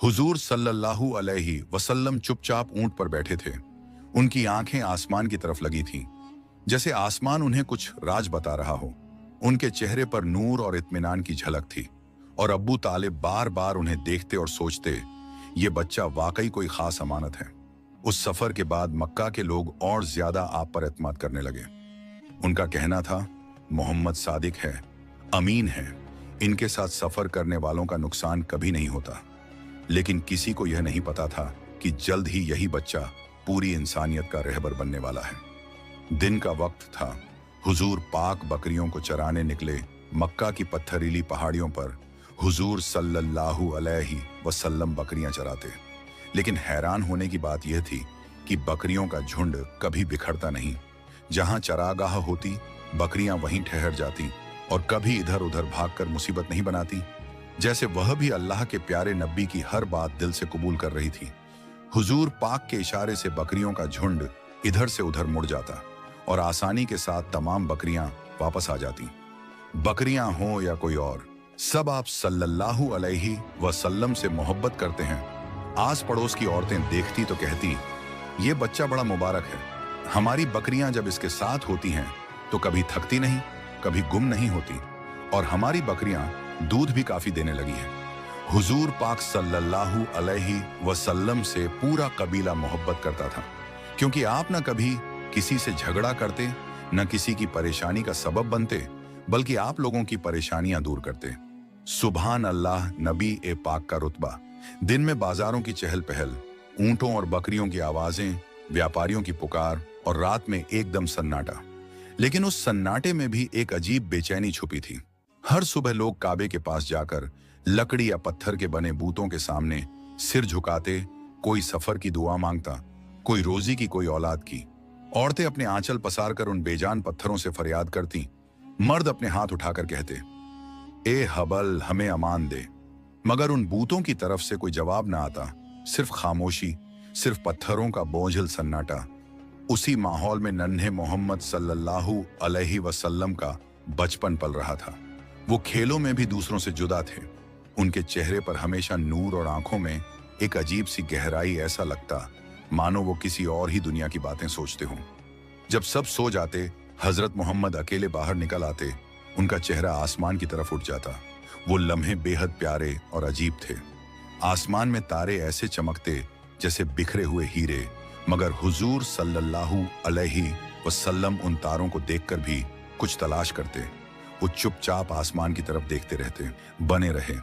हुजूर सल्लल्लाहु अलैहि वसल्लम चुपचाप ऊंट पर बैठे थे। उनकी आंखें आसमान की तरफ लगी थीं, जैसे आसमान उन्हें कुछ राज बता रहा हो। उनके चेहरे पर नूर और इत्मीनान की झलक थी, और अब्बू तालिब बार बार उन्हें देखते और सोचते, ये बच्चा वाकई कोई खास अमानत है। उस सफर के बाद मक्का के लोग और ज्यादा आप पर एतमाद करने लगे। उनका कहना था, मोहम्मद सादिक है, अमीन है, इनके साथ सफर करने वालों का नुकसान कभी नहीं होता। लेकिन किसी को यह नहीं पता था कि जल्द ही यही बच्चा पूरी इंसानियत का रहबर बनने वाला है। दिन का वक्त था। हुजूर पाक बकरियों को चराने निकले। मक्का की पत्थरीली पहाड़ियों पर हुजूर सल्लल्लाहु अलैहि वसल्लम बकरियां चराते। लेकिन हैरान होने की बात यह थी कि बकरियों का झुंड कभी बिखरता नहीं। जहां चरागाह होती, बकरियां वहीं ठहर जाती और कभी इधर उधर भागकर मुसीबत नहीं बनाती। जैसे वह भी अल्लाह के प्यारे नबी की हर बात दिल से कबूल कर रही थी। हुजूर पाक के इशारे से बकरियों का झुंड इधर से उधर मुड़ जाता और आसानी के साथ तमाम बकरियां वापस आ जाती। बकरियां हों या कोई और, सब आप सल्लल्लाहु अलैहि वसल्लम से मोहब्बत करते हैं। आस पड़ोस की औरतें देखती तो कहती, ये बच्चा बड़ा मुबारक है। हमारी बकरियां जब इसके साथ होती हैं तो कभी थकती नहीं, कभी गुम नहीं होती, और हमारी बकरियां दूध भी काफी देने लगी है। हुजूर पाक सल्लल्लाहु अलैहि वसल्लम से पूरा कबीला मोहब्बत करता था, क्योंकि आप न कभी किसी से झगड़ा करते, न किसी की परेशानी का सबब बनते, बल्कि आप लोगों की परेशानियां दूर करते। सुभान अल्लाह, नबी ए पाक का रुतबा। दिन में बाजारों की चहल पहल, ऊंटों और बकरियों की आवाजें, व्यापारियों की पुकार, और रात में एकदम सन्नाटा। लेकिन उस सन्नाटे में भी एक अजीब बेचैनी छुपी थी। हर सुबह लोग काबे के पास जाकर लकड़ी या पत्थर के बने बूतों के सामने सिर झुकाते, कोई सफर की दुआ मांगता, कोई रोजी की, कोई औलाद की। औरतें अपने आंचल पसार कर उन बेजान पत्थरों से फरियाद करती। मर्द अपने हाथ उठाकर कहते, ए हबल, हमें अमान दे। मगर उन बूतों की तरफ से कोई जवाब ना आता, सिर्फ खामोशी, सिर्फ पत्थरों का बोझिल सन्नाटा। उसी माहौल में नन्हे मोहम्मद सल्लल्लाहु अलैहि वसल्लम का बचपन पल रहा था। वो खेलों में भी दूसरों से जुदा थे। उनके चेहरे पर हमेशा नूर और आंखों में एक अजीब सी गहराई, ऐसा लगता मानो वो किसी और ही दुनिया की बातें सोचते हों। जब सब सो जाते, हजरत मोहम्मद अकेले बाहर निकल आते। उनका चेहरा आसमान की तरफ उठ जाता। वो लम्हे बेहद प्यारे और अजीब थे। आसमान में तारे ऐसे चमकते जैसे बिखरे हुए हीरे, मगर हुजूर सल्लल्लाहु अलैहि वसल्लम उन तारों को देखकर भी कुछ तलाश करते। वो चुपचाप आसमान की तरफ देखते रहते। बने रहे।